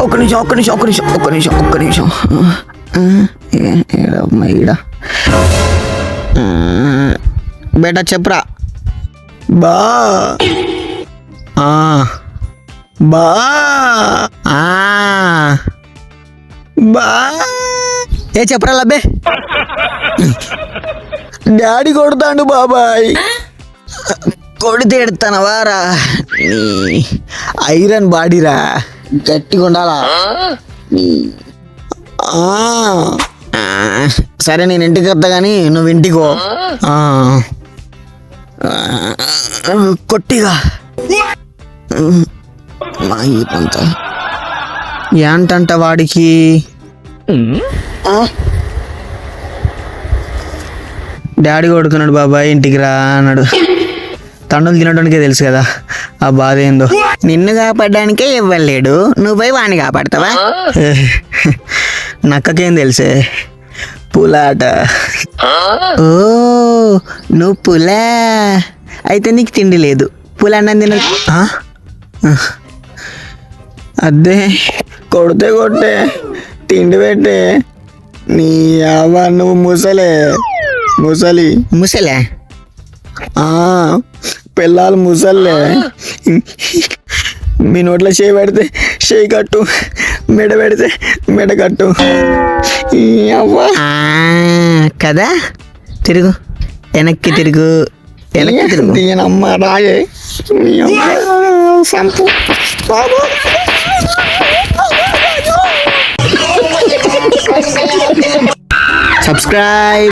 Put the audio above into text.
ఒక్క నిమిషం ఈడ బేటా చెప్పురా. బా బా బా ఏ చెప్పరా లబ్బే. డాడీ కొడతాడు బాబాయ్. కొడితే ఎడతానవారా, ఐరన్ బాడీరా, గట్టిగా ఉండాలా. సరే నేను ఇంటికి వస్తా కానీ నువ్వు ఇంటికో. కొట్టిగా మా ఈపంత ఏంటంట వాడికి. డాడీ కొడుతున్నాడు బాబాయ్ ఇంటికి రా అన్నాడు. తండ్రులు తినడానికే తెలుసు కదా ఆ బాధ ఏందో. నిన్ను కాపాడడానికే ఇవ్వలేడు, నువ్వు పోయి వాడిని కాపాడతావా? నక్కకేం తెలుసే, పులాట. ఓ నువ్వు పులా అయితే నీకు తిండి లేదు, పులా అన్నం తిన. అదే కొడితే కొట్టే, తిండి పెట్టే. నీ అవ్వ నువ్వు ముసలి ముసలే పిల్లలు ముసల్లే. మీ నోట్లో చేయి పెడితే చేయి కట్టు, మెడ పెడితే మెడ కట్టు. కదా తిరుగు, వెనక్కి తిరుగు. దీనమ్మ రాయే సంపు. సబ్స్క్రైబ్.